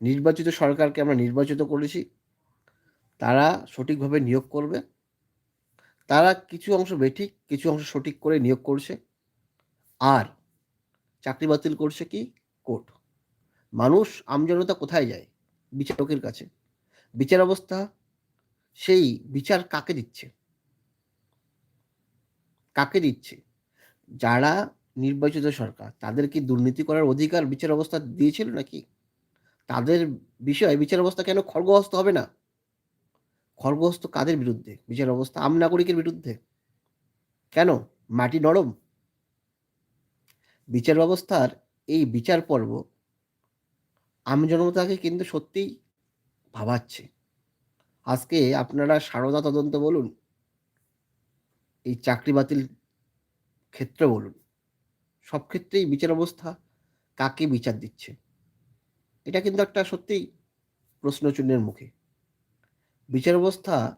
নির্বাচিত সরকারকে আমরা নির্বাচিত করেছি, তারা সঠিকভাবে নিয়োগ করবে। তারা কিছু অংশ বেঠিক, কিছু অংশ সঠিক করে নিয়োগ করছে। আর চাকরি বাতিল করছে কি? কোর্ট। মানুষ, আমজনতা কোথায় যায়? বিচারকের কাছে। বিচার ব্যবস্থা সেই বিচার কাকে দিচ্ছে? কাকে দিচ্ছে? যারা নির্বাচিত সরকার, তাদের কি দুর্নীতি করার অধিকার বিচার ব্যবস্থা দিয়েছিল নাকি? তাদের বিষয়ে বিচার ব্যবস্থা কেন খড়গহস্ত হবে না? খড়গহস্ত কাদের বিরুদ্ধে? বিচার ব্যবস্থা আম নাগরিকের বিরুদ্ধে। কেন? মাটি নরম? বিচার ব্যবস্থার এই বিচার পর্ব আমজনতাকে কিন্তু সত্যিই ভাবাচ্ছে। আজকে আপনারা সারদা তদন্ত বলুন, এই চাকরি বাতিল ক্ষেত্রে বলুন, সব ক্ষেত্রেই বিচার ব্যবস্থা কাকে বিচার দিচ্ছে? এটা কিন্তু একটা সত্যিই প্রশ্নচিহ্নের মুখে। বিচার ব্যবস্থা